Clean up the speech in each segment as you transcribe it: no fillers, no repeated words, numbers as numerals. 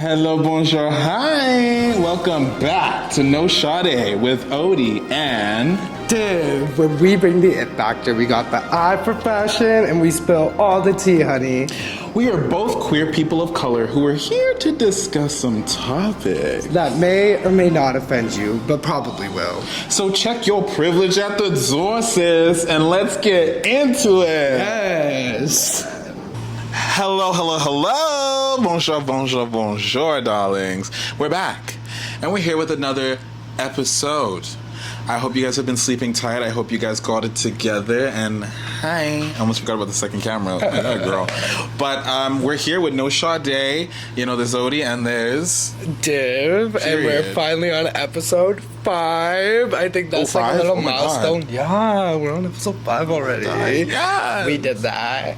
Hello, bonjour, hi. Welcome back to No Shadé with Odie and... Dude, when we bring the it factor, we got the eye for fashion and we spill all the tea, honey. We are both queer people of color who are here to discuss some topics That may or may not offend you, but probably will. So check your privilege at the door, sis, and let's get into it. Yes. Hello, hello, hello. Bonjour, bonjour, bonjour, darlings. We're back, and we're here with another episode. I hope you guys have been sleeping tight. I hope you guys got it together. And hi. I almost forgot about the second camera. Girl. But we're here with No Shadé. You know, there's Odie and there's... Div. And we're finally on episode 5. I think that's like a little milestone. God. Yeah, we're on episode 5 already. Yeah. We did that.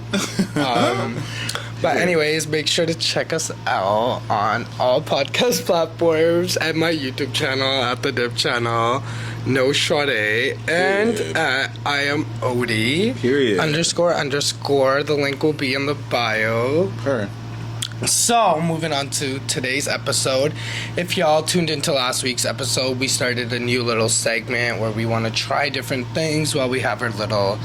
But anyways, make sure to check us out on all podcast platforms, at my YouTube channel, at the Div channel, No Shadé, and at I am Odie. Period. __. The link will be in the bio. Sure. So, moving on to today's episode. If y'all tuned into last week's episode, we started a new little segment where we want to try different things while we have our little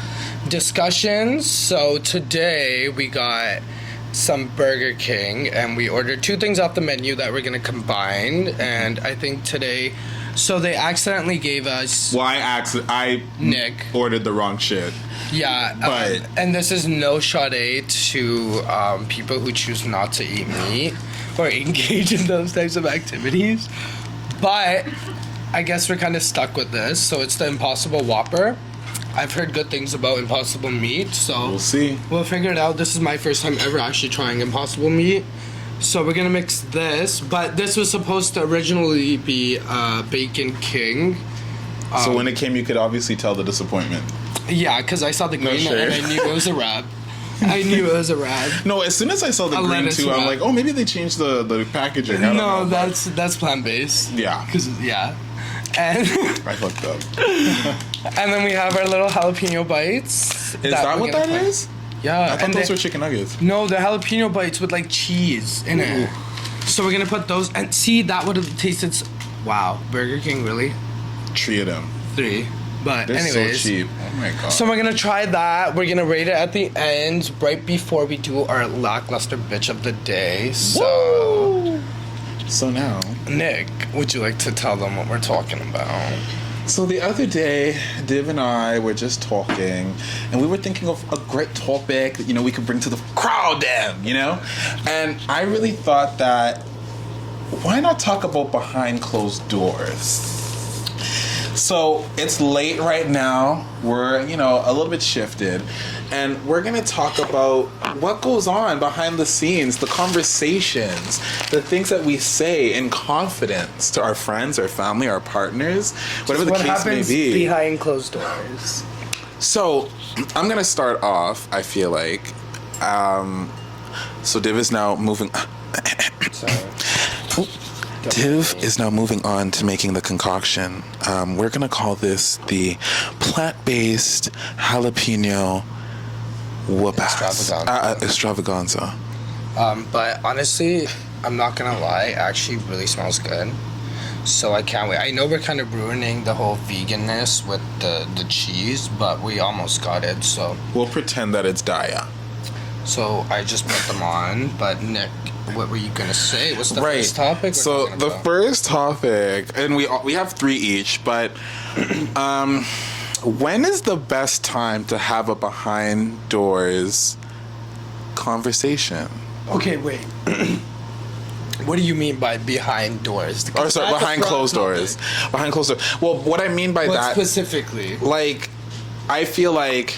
discussions. So today we got some Burger King and we ordered 2 things off the menu that we're going to combine. And I think today... So they accidentally gave us... Well, I Nick ordered the wrong shit. Yeah, but and this is no Shadé to people who choose not to eat meat or engage in those types of activities. But I guess we're kind of stuck with this. So it's the Impossible Whopper. I've heard good things about Impossible Meat, so we'll see. We'll figure it out. This is my first time ever actually trying Impossible Meat. So we're gonna mix this, but this was supposed to originally be Bacon King. So when it came, you could obviously tell the disappointment. Yeah, because I saw the green and I knew it was a wrap. No, as soon as I saw the green too, I'm like, oh, maybe they changed the packaging. I don't know. That's plant-based. Yeah. And I fucked up. And then we have our little jalapeno bites. Is that what that is? Yeah. I thought those were chicken nuggets. No, they're jalapeno bites with like cheese in it. So we're gonna put those and see that would have tasted. Wow, Burger King really? 3 of them. 3. But they're anyways, so cheap. Oh my god. So we're gonna try that. We're gonna rate it at the end, right before we do our lackluster bitch of the day. So now, Nick, would you like to tell them what we're talking about? So the other day, Div and I were just talking, and we were thinking of a great topic that, we could bring to the crowd, And I really thought that, why not talk about behind closed doors? So it's late right now. We're, a little bit shifted. And we're going to talk about what goes on behind the scenes, the conversations, the things that we say in confidence to our friends, our family, our partners, whatever the case may be. Behind closed doors. So I'm going to start off, I feel like. So Div is now moving... Sorry. Div is now moving on to making the concoction. We're going to call this the plant-based jalapeno extravaganza. But honestly, I'm not going to lie, it actually really smells good. So I can't wait. I know we're kind of ruining the whole veganness with the cheese, but we almost got it, so... We'll pretend that it's Daya. So I just put them on, but Nick... What were you gonna say? What's the first topic? So the first topic, and we have 3 each, but when is the best time to have a behind doors conversation? Okay, wait. What do you mean by behind doors? Behind closed doors. Behind closed doors. Well, what I mean by that specifically, like, I feel like,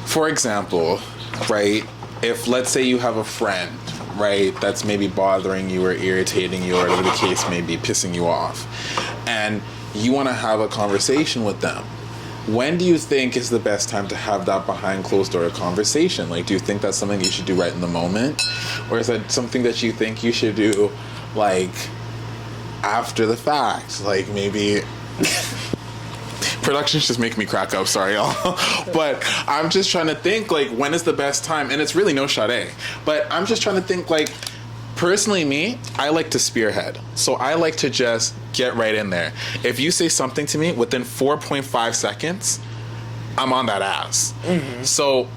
for example, right? If, let's say, you have a friend, right, that's maybe bothering you or irritating you or whatever the case may be, pissing you off, and you want to have a conversation with them, when do you think is the best time to have that behind closed door conversation? Like, do you think that's something you should do right in the moment? Or is that something that you think you should do, like, after the fact? Like, maybe... Production's just making me crack up, sorry y'all. But I'm just trying to think, like, when is the best time? And it's really no Shadé. But I'm just trying to think, like, Personally, me, I like to spearhead. So I like to just get right in there. If you say something to me within 4.5 seconds, I'm on that ass. So,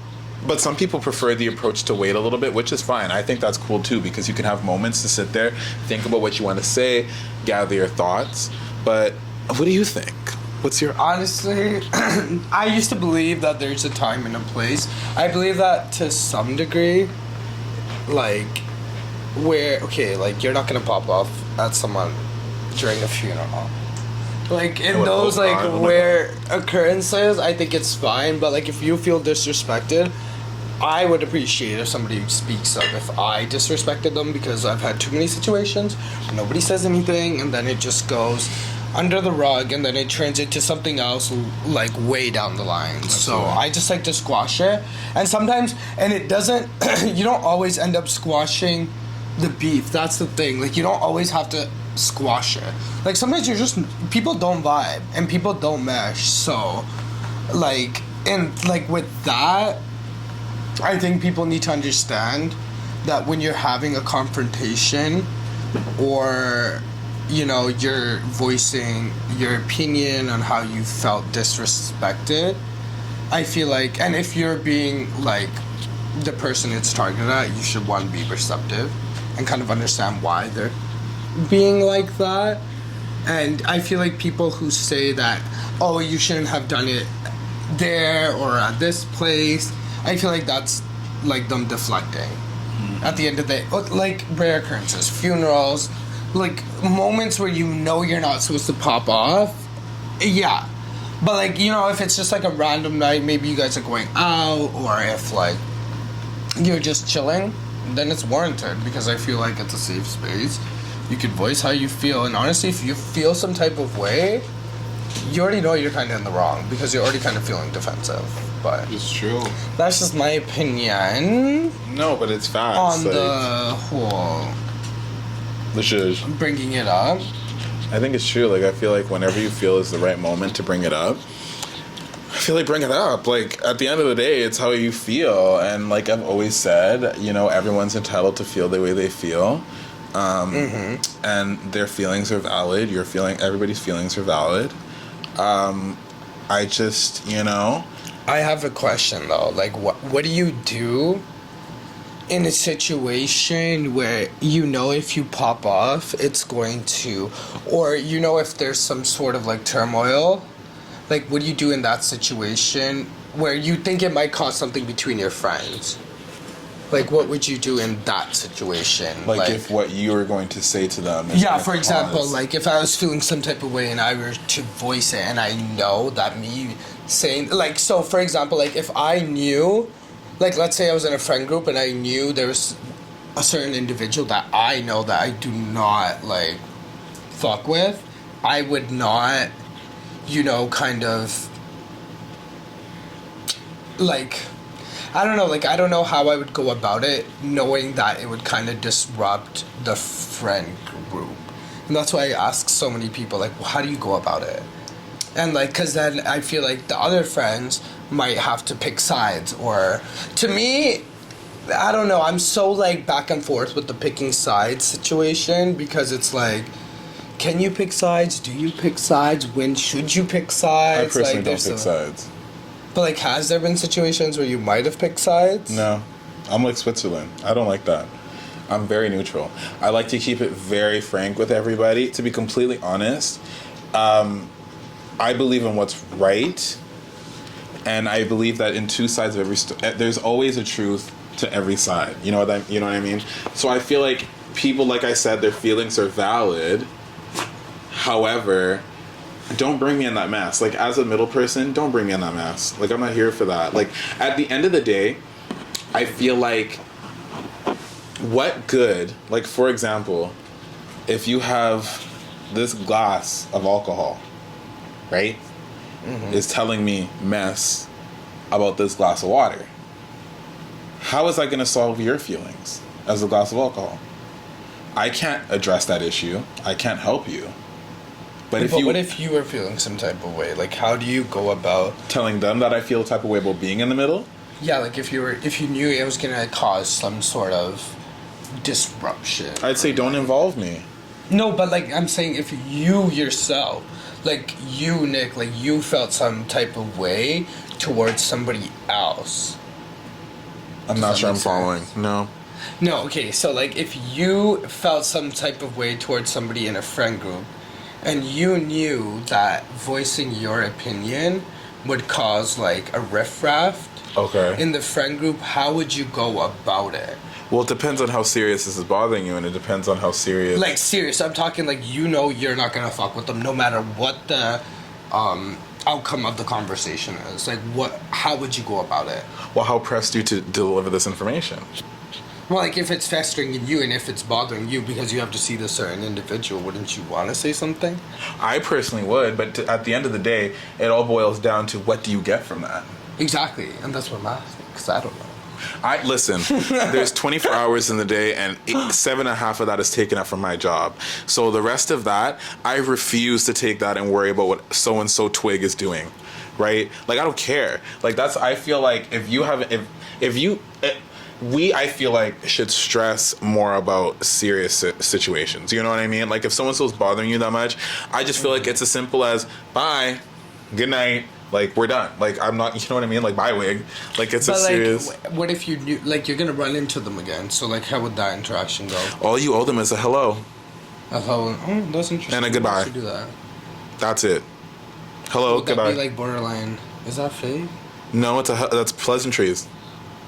but some people prefer the approach to wait a little bit, which is fine. I think that's cool too, because you can have moments to sit there, think about what you want to say, gather your thoughts. But what do you think? What's your... Honestly, I used to believe that there's a time and a place. I believe that to some degree, like, where, okay, like, you're not gonna pop off at someone during a funeral. Like, in those, like, rare occurrences, I think it's fine, but, like, if you feel disrespected, I would appreciate if somebody speaks up if I disrespected them, because I've had too many situations where nobody says anything, and then it just goes under the rug, and then it turns into something else, like, way down the line. So I just like to squash it. And sometimes, and it doesn't, you don't always end up squashing the beef. That's the thing. Like, you don't always have to squash it. Like, sometimes you're just, people don't vibe, and people don't mesh. So, like, and, like, with that, I think people need to understand that when you're having a confrontation, or, you know, you're voicing your opinion on how you felt disrespected, I feel like, and if you're being, like, the person it's targeted at, you should, one, be receptive and kind of understand why they're being like that. And I feel like people who say that, oh, you shouldn't have done it there or at this place, I feel like that's, like, them deflecting. At the end of the day, like, rare occurrences, funerals, like, moments where you know you're not supposed to pop off, yeah. But, like, you know, if it's just, like, a random night, maybe you guys are going out, or if, like, you're just chilling, then it's warranted, because I feel like it's a safe space. You can voice how you feel, and honestly, if you feel some type of way, you already know you're kind of in the wrong, because you're already kind of feeling defensive. But it's true. That's just my opinion. No, but it's facts. On, like, the whole... bringing it up. I think it's true. Like, I feel like whenever you feel is the right moment to bring it up, I feel like bring it up. Like, at the end of the day, it's how you feel. And like I've always said, you know, everyone's entitled to feel the way they feel. And their feelings are valid. Everybody's feelings are valid. I just, you know. I have a question, though. Like, what do you do in a situation where you know if you pop off, it's going to, or you know if there's some sort of, like, turmoil? Like, what do you do in that situation where you think it might cause something between your friends? Like, what would you do in that situation? Like if what you were going to say to them is... Yeah, for example, like, if I was feeling some type of way and I were to voice it, and I know that me saying... Like, so, for example, like, if I knew... Like, let's say I was in a friend group and I knew there was a certain individual that I know that I do not, like, fuck with, I would not, you know, kind of... Like... I don't know, like, I don't know how I would go about it, knowing that it would kind of disrupt the friend group. And that's why I ask so many people, like, well, how do you go about it? And, like, because then I feel like the other friends might have to pick sides, or... To me, I don't know, I'm so, like, back and forth with the picking sides situation, because it's like, can you pick sides? Do you pick sides? When should you pick sides? I personally like, don't pick sides. But, like, has there been situations where you might have picked sides? No. I'm like Switzerland. I don't like that. I'm very neutral. I like to keep it very frank with everybody. To be completely honest, I believe in what's right, and I believe that in two sides of every there's always a truth to every side. You know what I mean? So I feel like people, like I said, their feelings are valid. However, don't bring me in that mess. Like, as a middle person, don't bring me in that mess. Like, I'm not here for that. Like, at the end of the day, I feel like, what good, like, for example, if you have this glass of alcohol, right, is telling me mess about this glass of water, how is that going to solve your feelings as a glass of alcohol? I can't address that issue. I can't help you. But what if you were feeling some type of way? Like, how do you go about telling them that I feel a type of way about being in the middle? Yeah, like, if you knew it was gonna cause some sort of disruption. I'd say don't involve me. No, but like I'm saying, if you yourself, like you, Nick, like you felt some type of way towards somebody else. I'm not sure I'm following. No. No, okay, so like if you felt some type of way towards somebody in a friend group and you knew that voicing your opinion would cause like a riffraff Okay. in the friend group, how would you go about it? Well, it depends on how serious this is bothering you, and it depends on how serious. Like serious, I'm talking like you know you're not gonna fuck with them no matter what the outcome of the conversation is. Like how would you go about it? Well, how pressed you to deliver this information? Well, like if it's festering in you and if it's bothering you because you have to see this certain individual, wouldn't you want to say something? I personally would, but at the end of the day, it all boils down to what do you get from that? Exactly, and that's what I'm asking, because I don't know. Listen, there's 24 hours in the day, and 7.5 of that is taken up from my job. So the rest of that, I refuse to take that and worry about what so-and-so twig is doing, right? Like, I don't care. Like, I feel like I feel like should stress more about serious situations. You know what I mean? Like, if so-and-so's bothering you that much, I just feel like it's as simple as, bye, good night. Like, we're done. Like, I'm not, you know what I mean? Like, bye, wig. Like, it's a serious... What if you knew, like, you're going to run into them again? So, like, how would that interaction go? All you owe them is a hello. A hello? Oh, that's interesting. And a goodbye. Why would you do that? That's it. Hello, Would goodbye. that be, like, borderline... Is that fake? No, that's pleasantries.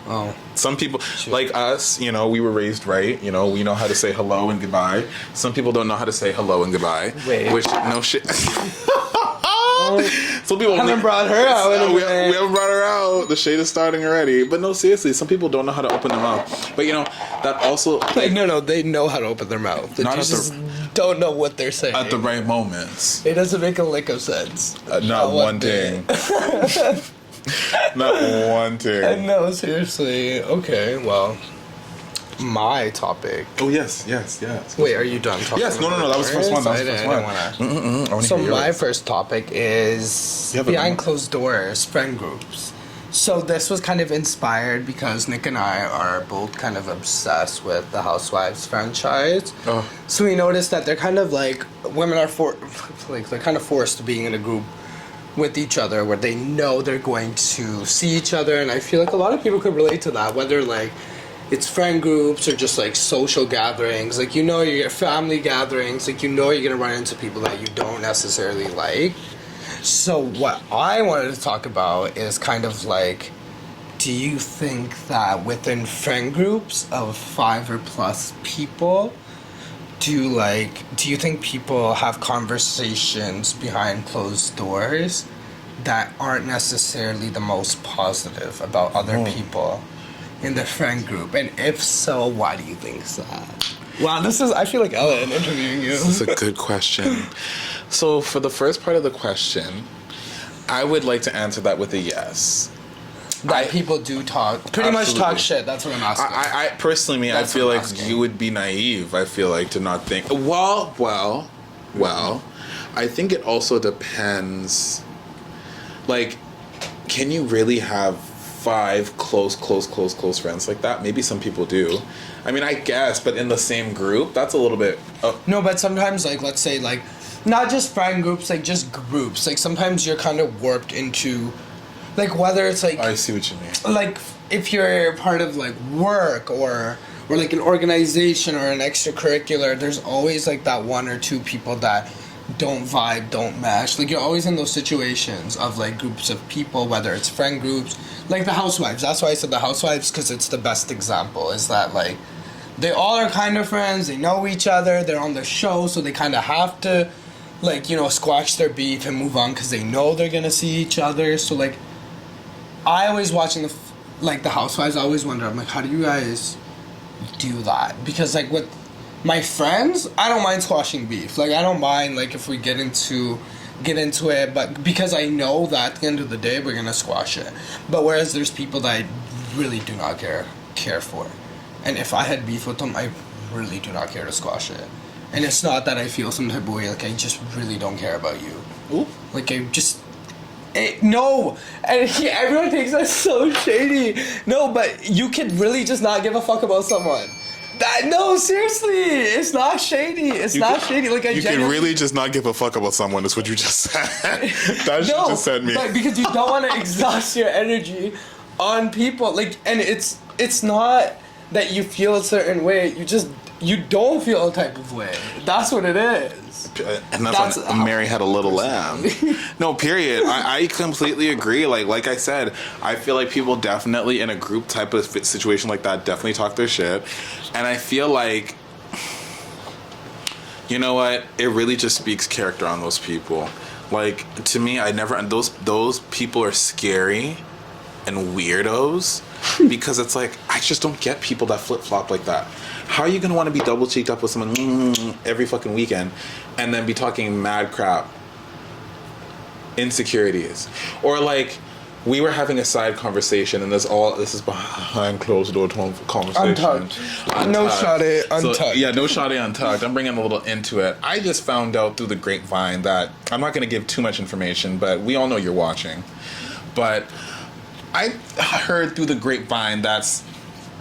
Oh. Some people, like us, you know, we were raised right. You know, we know how to say hello and goodbye. Some people don't know how to say hello and goodbye. Wait. Which, no shit... Some people haven't brought her out. We haven't brought her out. The shade is starting already. But no, seriously, some people don't know how to open their mouth. But you know, that also Like, no, they know how to open their mouth. They just don't know what they're saying. At the right moments. It doesn't make a lick of sense. Not one thing. Not one thing. No, seriously. Okay, well, my topic. Oh, yes. Wait, are you done talking? Yes, no, that was the first one. That was the first one. I wanna... So my first topic is behind closed doors, friend groups. So this was kind of inspired because Nick and I are both kind of obsessed with the Housewives franchise. Oh. So we noticed that they're kind of like, women are they're kind of forced to being in a group with each other where they know they're going to see each other, and I feel like a lot of people could relate to that, whether like it's friend groups or just like social gatherings. Like, you know, you get family gatherings, like, you know, you're gonna run into people that you don't necessarily like. So what I wanted to talk about is kind of like, do you think that within friend groups of 5 or plus people, do you think people have conversations behind closed doors that aren't necessarily the most positive about other people in the friend group? And if so, why do you think that? Wow, I feel like Ellen interviewing you. This is a good question. So for the first part of the question, I would like to answer that with a yes. That people do pretty much talk shit. That's what I'm asking. I personally, I feel like you would be naive. I feel like to not think. Well. I think it also depends. Like, can you really have 5 close friends like that? Maybe some people do. I mean, I guess, but in the same group, that's a little bit. No, but sometimes, like, let's say, like, not just friend groups, like, just groups. Like, sometimes you're kind of warped into, like, whether it's, like... I see what you mean. Like, if you're part of, like, work or like, an organization or an extracurricular, there's always, like, that 1 or 2 people that don't vibe, don't mesh. Like, you're always in those situations of, like, groups of people, whether it's friend groups. Like, the Housewives. That's why I said the Housewives, because it's the best example, is that, like, they all are kind of friends, they know each other, they're on the show, so they kind of have to, like, you know, squash their beef and move on because they know they're gonna see each other. So, like, I always watching the Housewives, I always wonder, I'm like, how do you guys do that? Because, like, with my friends, I don't mind squashing beef. Like, I don't mind, like, if we get into it, but because I know that at the end of the day, we're gonna squash it. But whereas there's people that I really do not care for. And if I had beef with them, I really do not care to squash it. And it's not that I feel some type of way, like, I just really don't care about you. Ooh. Like, no! And everyone thinks that's so shady. No, but you could really just not give a fuck about someone. No, seriously, it's not shady. It's not shady. Like You can really just not give a fuck about someone. Is what you just said. That shit just said me. But because you don't want to exhaust your energy on people. Like, and it's not that you feel a certain way. You don't feel a type of way. That's what it is. And that's when Mary had a little lamb. No, period. I completely agree. Like I said, I feel like people definitely in a group type of situation like that definitely talk their shit. And I feel like, you know what? It really just speaks character on those people. Like, to me, those people are scary and weirdos because it's like, I just don't get people that flip-flop like that. How are you going to want to be double cheeked up with someone every fucking weekend and then be talking mad crap? Insecurities. Or like, we were having a side conversation and this is behind closed door conversation. Untucked. No Shadé, untucked. So, yeah, no Shadé untucked. I'm bringing a little into it. I just found out through the grapevine that, I'm not going to give too much information, but we all know you're watching. But I heard through the grapevine that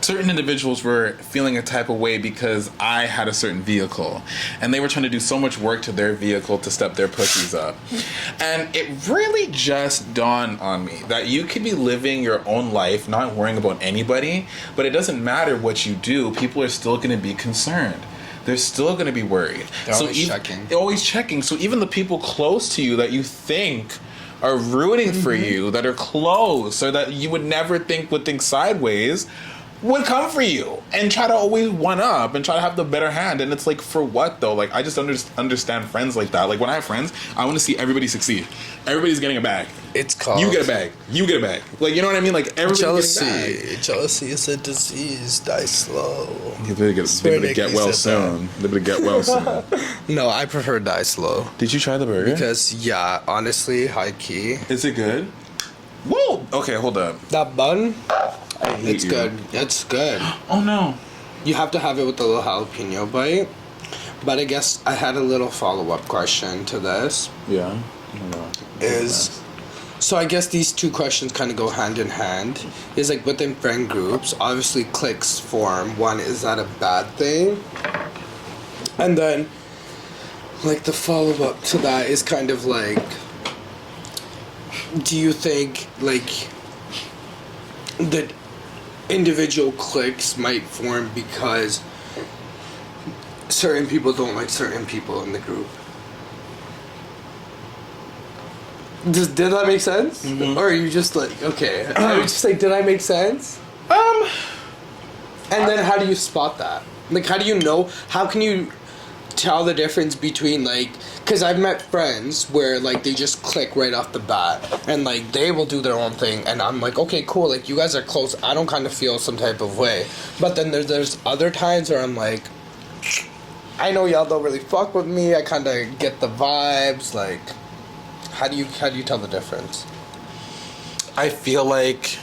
certain individuals were feeling a type of way because I had a certain vehicle and they were trying to do so much work to their vehicle to step their pussies up. And it really just dawned on me that you could be living your own life, not worrying about anybody, but it doesn't matter what you do, people are still going to be concerned. They're still going to be worried. They're always checking. They're always checking. So even the people close to you that you think are rooting for you, that are close, or that you would never think would think sideways, would come for you and try to always one up and try to have the better hand. And it's like, for what though? Like, I just understand friends like that. Like, when I have friends, I want to see everybody succeed. Everybody's getting a bag. It's called, you get a bag. You get a bag. Like, you know what I mean? Like, everybody's getting a bag. Jealousy is a disease. Die slow. You better get well soon. They better get well soon. No, I prefer die slow. Did you try the burger? Because, yeah, honestly, high key. Is it good? Whoa! Okay, hold up. That bun? I hate It's you. good. It's good. Oh no. You have to have it with the little jalapeno bite. But I guess I had a little follow-up question to this. Yeah. So I guess these two questions kind of go hand in hand. Is like within friend groups, obviously cliques form. One, is that a bad thing? And then, like, the follow-up to that is kind of like, do you think, like, the individual cliques might form because certain people don't like certain people in the group? Did that make sense? Mm-hmm. Or are you just like, okay, I was just like, did I make sense? And then how do you spot that? Like, how do you know, how can you tell the difference between, like, because I've met friends where, like, they just click right off the bat and, like, they will do their own thing and I'm like, okay, cool, like, you guys are close, I don't kind of feel some type of way. But then there's other times where I'm like, I know y'all don't really fuck with me, I kind of get the vibes, like, how do you tell the difference? I feel like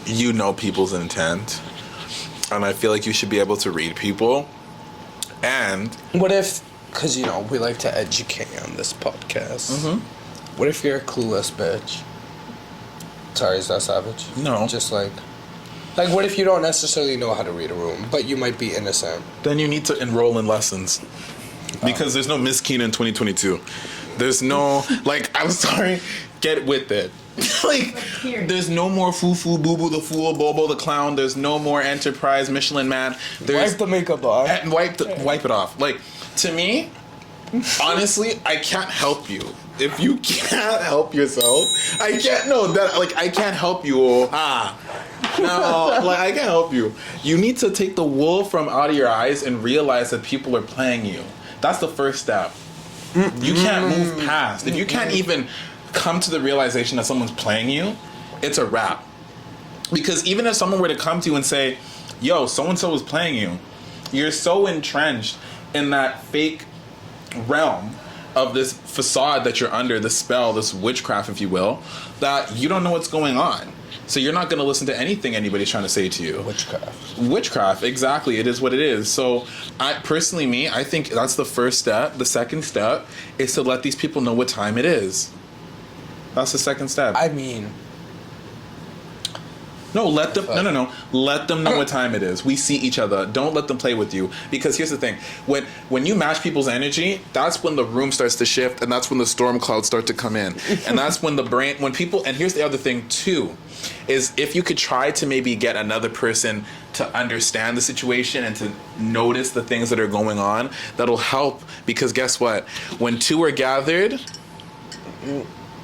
you know people's intent, and I feel like you should be able to read people. And what if, because, you know, we like to educate on this podcast. What if you're a clueless bitch? Sorry, is that savage? No. Just like, what if you don't necessarily know how to read a room, but you might be innocent? then you need to enroll in lessons, because there's no Miss Keen in 2022. There's no, like, I'm sorry, get with it. Like, there's no more Foo-Foo, Boo-Boo the Fool, Bobo the Clown. There's no more Enterprise, Michelin Man. There's, Wipe the makeup off. Wipe it off. Like, to me, honestly, I can't help you. If you can't help yourself, I can't help you. No, like, I can't help you. You need to take the wool from out of your eyes and realize that people are playing you. That's the first step. You can't move past. If you can't even come to the realization that someone's playing you, it's a wrap. Because even if someone were to come to you and say, yo, so-and-so is playing you, you're so entrenched in that fake realm of this facade that you're under, this spell, this witchcraft, if you will, that you don't know what's going on. So you're not going to listen to anything anybody's trying to say to you. Witchcraft, exactly. It is what it is. So I think that's the first step. The second step is to let these people know what time it is. That's the second step. I mean, No, let them. No. Let them know what time it is. We see each other. Don't let them play with you. Because here's the thing: when you match people's energy, that's when the room starts to shift, and that's when the storm clouds start to come in, and that's when when people. And here's the other thing too, is if you could try to maybe get another person to understand the situation and to notice the things that are going on, that'll help. Because guess what? When two are gathered,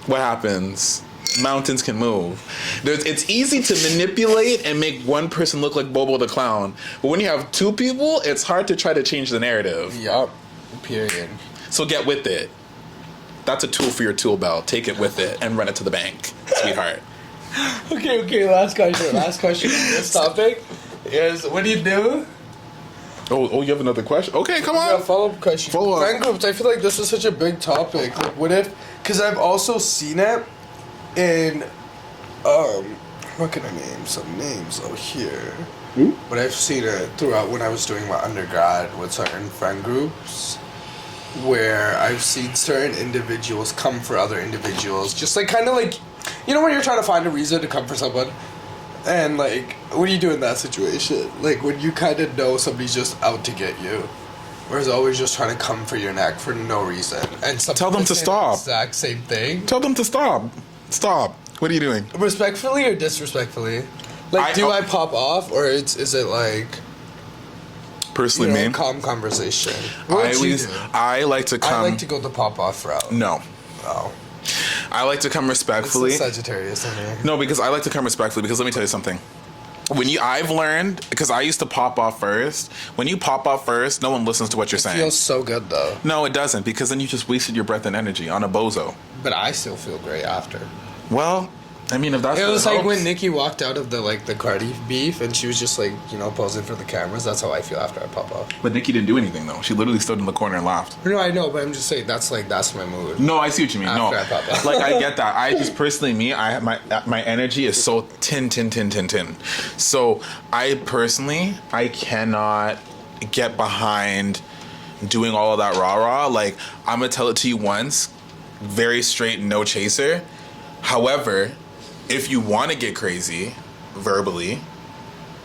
what happens? Mountains can move. It's easy to manipulate and make one person look like Bobo the Clown. But when you have two people, it's hard to try to change the narrative. Yup. Period. So get with it. That's a tool for your tool belt. Take it with it and run it to the bank, sweetheart. Okay. Last question. Last question on this topic is, what do you do? Oh, you have another question? Okay, come on. Yeah, follow-up question. Follow up. Friend groups, I feel like this is such a big topic. Like, what if... Because I've also seen it in... what can I name? Some names out here. But I've seen it throughout when I was doing my undergrad with certain friend groups, where I've seen certain individuals come for other individuals. Just like, kind of like... You know when you're trying to find a reason to come for someone? And, like, what do you do in that situation? Like, when you kind of know somebody's just out to get you. Whereas always just trying to come for your neck for no reason. And tell them to stop. Exact same thing. Tell them to stop. Stop. What are you doing? Respectfully or disrespectfully? Like, do I pop off, or is it like... Personally, me? Calm conversation. I like to come... I like to go the pop-off route. No. Oh. I like to come respectfully. It's Sagittarius in me. No, because I like to come respectfully. Because let me tell you something. I've learned, because I used to pop off first. When you pop off first, no one listens to what you're saying. It feels so good though. No, it doesn't, because then you just wasted your breath and energy on a bozo. But I still feel great after. Well, I mean, if that's it what was helps. like when Nikki walked out of the Cardi beef, and she was just like, posing for the cameras. That's how I feel after I pop off. But Nikki didn't do anything though. She literally stood in the corner and laughed. No, I know, but I'm just saying that's my mood. No, I see what you mean. After I pop off. Like I get that. I just personally, my energy is so tin. So I cannot get behind doing all of that rah. Like, I'm gonna tell it to you once, very straight, no chaser. However, if you want to get crazy verbally,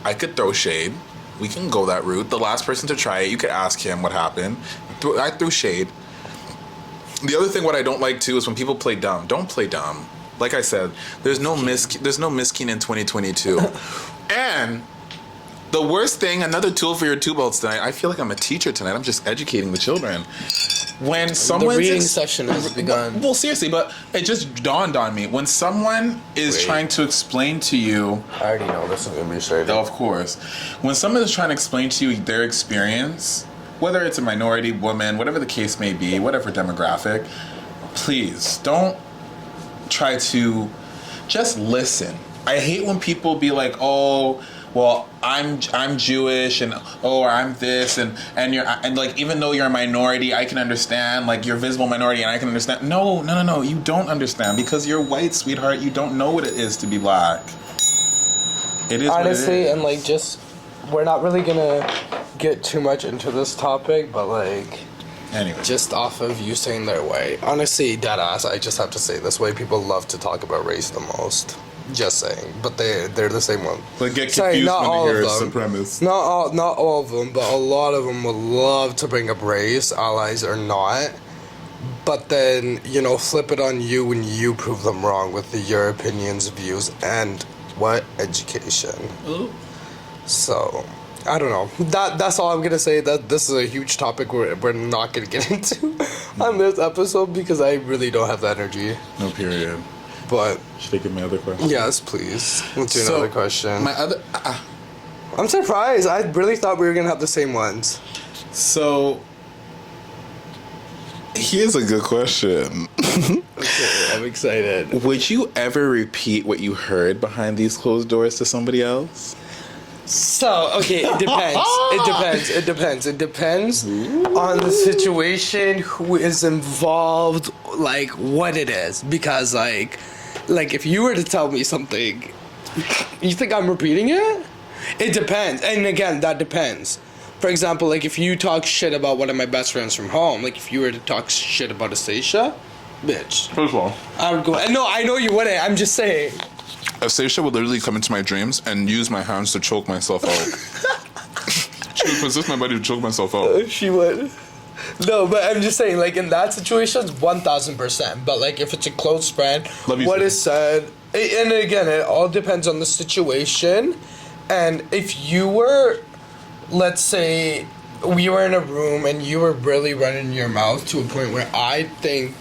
I could throw shade. We can go that route. The last person to try it, you could ask him what happened. I threw shade. The other thing, what I don't like too, is when people play dumb. Don't play dumb. Like I said, there's no misking in 2022. And the worst thing, another tool for your two belts tonight. I feel like I'm a teacher tonight. I'm just educating the children. When someone's the reading session has begun. Well, seriously, but it just dawned on me. When someone is trying to explain to you... I already know this is going to be straight. Of course. When someone is trying to explain to you their experience, whether it's a minority, woman, whatever the case may be, whatever demographic, please don't try to... Just listen. I hate when people be like, oh... Well, I'm Jewish, and or I'm this, and like, even though you're a minority, I can understand. Like, you're a visible minority, and I can understand. No, you don't understand, because you're white, sweetheart. You don't know what it is to be black. It is honestly, what it is. And like, just we're not really gonna get too much into this topic, but like, anyway, just off of you saying they're white. Honestly, deadass, I just have to say this: white people love to talk about race the most. Just saying, but they're the same one. But get confused when they hear supremacists. Not all of them, but a lot of them would love to bring up race, allies or not. But then, flip it on you when you prove them wrong with your opinions, views, and education. Ooh. So, I don't know. That's all I'm gonna say. That this is a huge topic we're not gonna get into on this episode, because I really don't have the energy. No, period. But should I give my other question? Yes, please. Let's do another question. My other... I'm surprised. I really thought we were gonna have the same ones. So here's a good question. Okay, I'm excited. Would you ever repeat what you heard behind these closed doors to somebody else? So, okay, it depends. It depends on the situation, who is involved, like, what it is. Because, like if you were to tell me something, you think I'm repeating it? It depends. And again, that depends. For example, like, if you talk shit about one of my best friends from home, like, if you were to talk shit about Asasia, bitch. First of all, I would go, no, I know you wouldn't. I'm just saying. If Seisha would literally come into my dreams and use my hands to choke myself out. She would possess my body to choke myself out. She would. No, but I'm just saying, like, in that situation, 1,000%. But, like, if it's a close friend, what is said... And, again, it all depends on the situation. And if you were... Let's say we were in a room and you were really running your mouth to a point where I think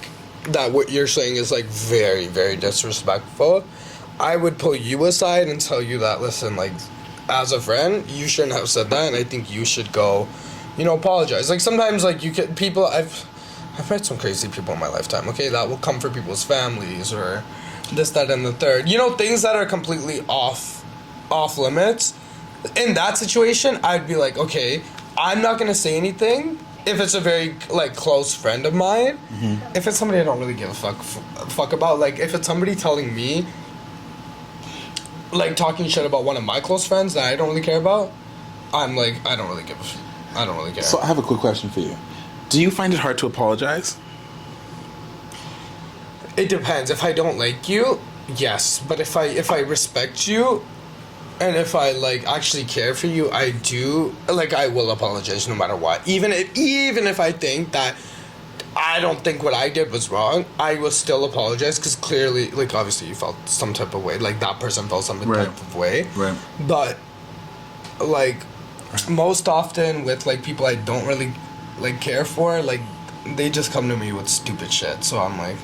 that what you're saying is, like, very, very disrespectful, I would pull you aside and tell you that, listen, like, as a friend, you shouldn't have said that, and I think you should go, apologize. Like, sometimes, like, you get people, I've met some crazy people in my lifetime, okay, that will come for people's families, or this, that, and the third. Things that are completely off limits. In that situation, I'd be like, okay, I'm not going to say anything if it's a very, like, close friend of mine. Mm-hmm. If it's somebody I don't really give a fuck about, like, if it's somebody telling me, like, talking shit about one of my close friends that I don't really care about, I'm like, I don't really care. So I have a quick question for you. Do you find it hard to apologize? It depends. If I don't like you, yes. But if I respect you, and if I, like, actually care for you, I do, like, I will apologize no matter what. Even if I think that I don't think what I did was wrong, I will still apologize, because clearly, like, obviously you felt some type of way. Like, that person felt some type of way. Right. But, like, most often with, like, people I don't really, like, care for, like, they just come to me with stupid shit. So I'm like,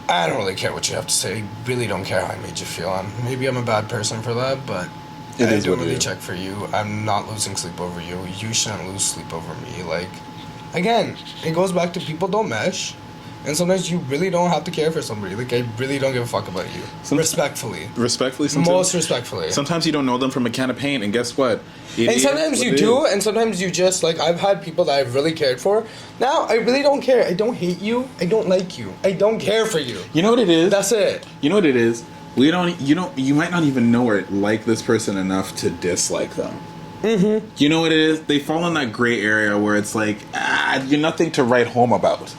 I don't really care what you have to say. Really don't care how I made you feel. Maybe I'm a bad person for that, but I don't really check for you. I'm not losing sleep over you. You shouldn't lose sleep over me. Like, again, it goes back to people don't mesh, and sometimes you really don't have to care for somebody. Like, I really don't give a fuck about you. Respectfully. Sometimes, most respectfully. Sometimes you don't know them from a can of paint, and guess what? And sometimes you do, and sometimes you just, like, I've had people that I've really cared for. Now, I really don't care. I don't hate you. I don't like you. I don't care for you. You know what it is? That's it. You know what it is? You might not even know or like this person enough to dislike them. Mm-hmm. You know what it is? They fall in that gray area where it's like, you're nothing to write home about.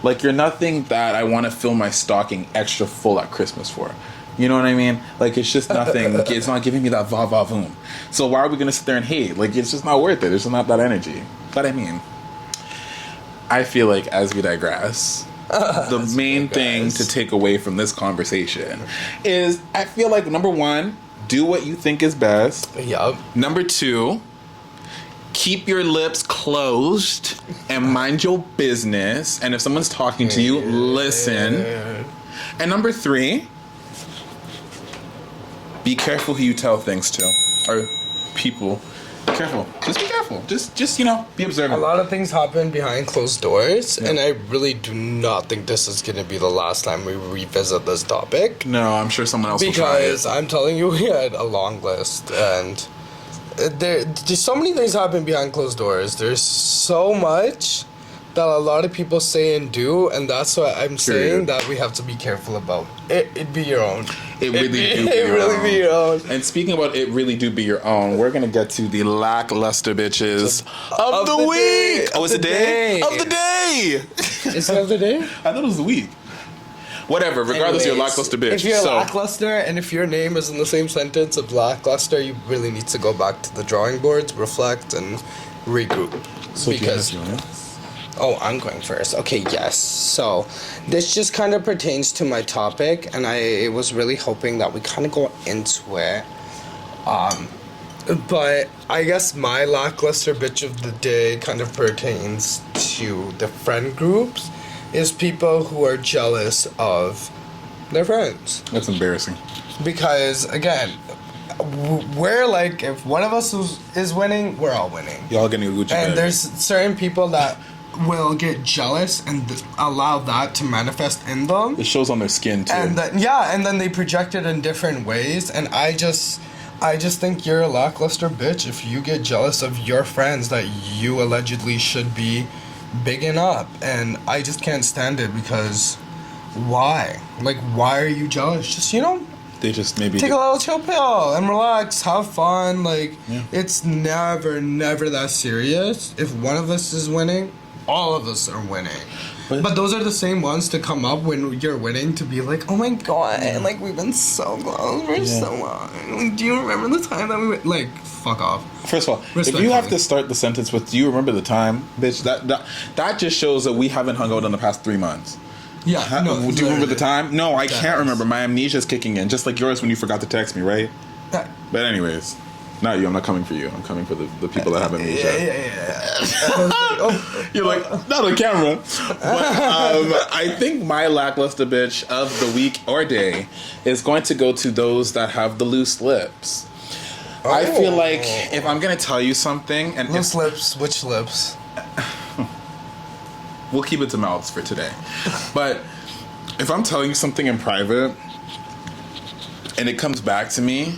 Like, you're nothing that I want to fill my stocking extra full at Christmas for. You know what I mean? Like, it's just nothing. It's not giving me that va-va-voom. So why are we going to sit there and hate? Like, it's just not worth it. There's not that energy. But I mean, I feel like as we digress, the main thing to take away from this conversation is, I feel like, number one, do what you think is best. Yup. Number two, keep your lips closed and mind your business. And if someone's talking to you, listen. And number three, be careful who you tell things to. Or people. Careful. Just be careful. Just be observant. A lot of things happen behind closed doors, and I really do not think this is going to be the last time we revisit this topic. No, I'm sure someone else will try it. Because I'm telling you, we had a long list, and there's so many things happen behind closed doors. There's so much that a lot of people say and do, and that's why I'm saying that we have to be careful about. It be your own. It really be your own. And speaking about it really do be your own, we're gonna get to the lackluster bitches of the week. Oh, it's the day? Of the day! Is it of the day? I thought it was the week. Whatever, regardless, you're a lackluster bitch. If you're lackluster, and if your name is in the same sentence of lackluster, you really need to go back to the drawing boards, reflect, and regroup. So because Oh, I'm going first. Okay, yes. So, this just kind of pertains to my topic, and I was really hoping that we kind of go into it. But I guess my lackluster bitch of the day kind of pertains to the friend groups, is people who are jealous of their friends. That's embarrassing. Because, again, we're like, if one of us is winning, we're all winning. Y'all getting a Gucci bag. And there's certain people that will get jealous and allow that to manifest in them. It shows on their skin too. And then they project it in different ways. And I just think you're a lackluster bitch if you get jealous of your friends that you allegedly should be bigging up. And I just can't stand it, because why? Like, why are you jealous? Just, they just maybe take a little chill pill and relax, have fun. Like, it's never that serious. If one of us is winning, all of us are winning. But those are the same ones to come up when you're winning to be like, oh my god, like we've been so close for so long. Like, do you remember the time that we went? Like, fuck off. First of all, if you have to start the sentence with "Do you remember the time?" bitch, that just shows that we haven't hung out in the past 3 months. Yeah. No, do you remember the time? No, I can't is. remember. My amnesia's kicking in, just like yours when you forgot to text me, right? But anyways, not you. I'm not coming for you. I'm coming for the people that have amnesia. Oh. You're like, not on camera. But I think my lackluster bitch of the week or day is going to go to those that have the loose lips. I feel like if I'm going to tell you something... and loose lips, which lips? We'll keep it to mouths for today. But if I'm telling you something in private and it comes back to me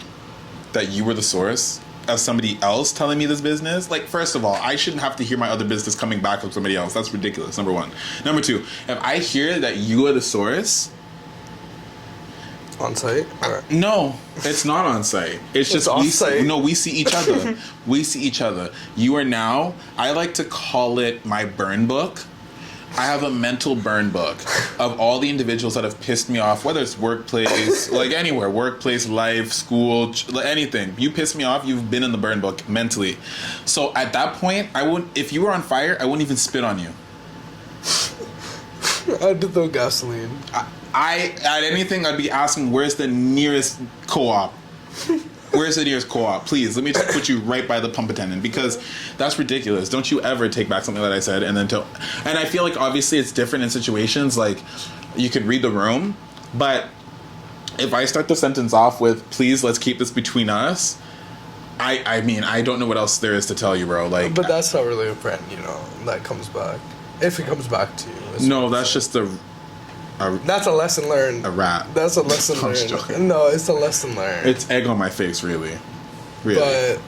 that you were the source of somebody else telling me this business, like, first of all, I shouldn't have to hear my other business coming back from somebody else. That's ridiculous, number one. Number two, if I hear that you are the source... On site? No, it's not on site. It's just off site. We see each other. We see each other. You are now, I like to call it my burn book. I have a mental burn book of all the individuals that have pissed me off, whether it's workplace, like anywhere, workplace, life, school, anything. You piss me off, you've been in the burn book mentally. So at that point, if you were on fire, I wouldn't even spit on you. I'd throw gasoline. At anything, I'd be asking, where's the nearest co-op? Where's the nearest co-op? Please, let me just put you right by the pump attendant, because that's ridiculous. Don't you ever take back something that I said and I feel like obviously it's different in situations, like you could read the room, but if I start the sentence off with, please, let's keep this between us, I mean, I don't know what else there is to tell you, bro. Like, but that's not really a friend, that comes back. If it comes back to you. No, that's just that's a lesson learned. A rat. That's a lesson learned. No, it's a lesson learned. It's egg on my face, really. But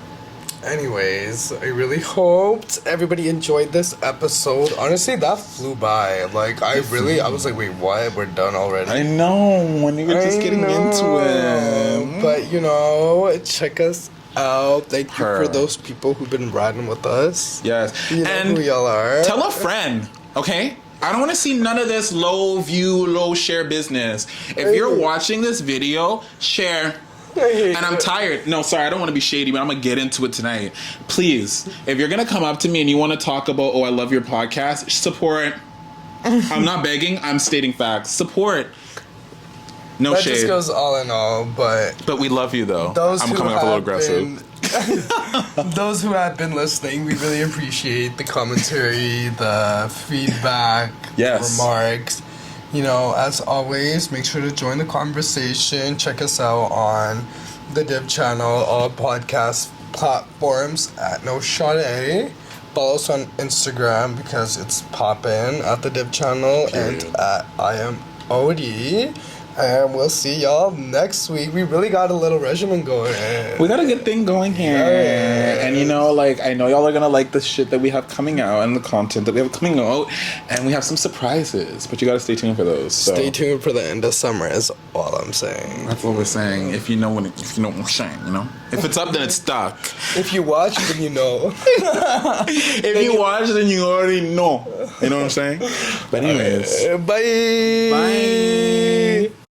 anyways, I really hoped everybody enjoyed this episode. Honestly, that flew by. Like, I was like, wait, what? We're done already? I know, when you were just getting into it. But, check us out. Thank you for those people who've been riding with us. Yes. You know who y'all are. Tell a friend, okay? I don't want to see none of this low view, low share business. If you're watching this video, share. And I'm tired. No, sorry, I don't want to be shady, but I'm going to get into it tonight. Please, if you're going to come up to me and you want to talk about, I love your podcast, support. I'm not begging, I'm stating facts. Support. No that shade. That just goes all in all, But we love you, though. I'm coming off a little aggressive. Those who have been listening, we really appreciate the commentary, the feedback, remarks. As always, make sure to join the conversation. Check us out on the Div channel, all podcast platforms at No Shadé. Follow us on Instagram because it's poppin' at the Div channel and at I am OD. And we'll see y'all next week. We really got a little regimen going. We got a good thing going here. Yeah. And I know y'all are gonna like the shit that we have coming out and the content that we have coming out. And we have some surprises. But you gotta stay tuned for those. So. Stay tuned for the end of summer is all I'm saying. That's what we're saying. If you know what we're saying, If it's up, then it's stuck. If you watch, then you know. If you watch, then you already know. You know what I'm saying? But anyways. Bye. Bye.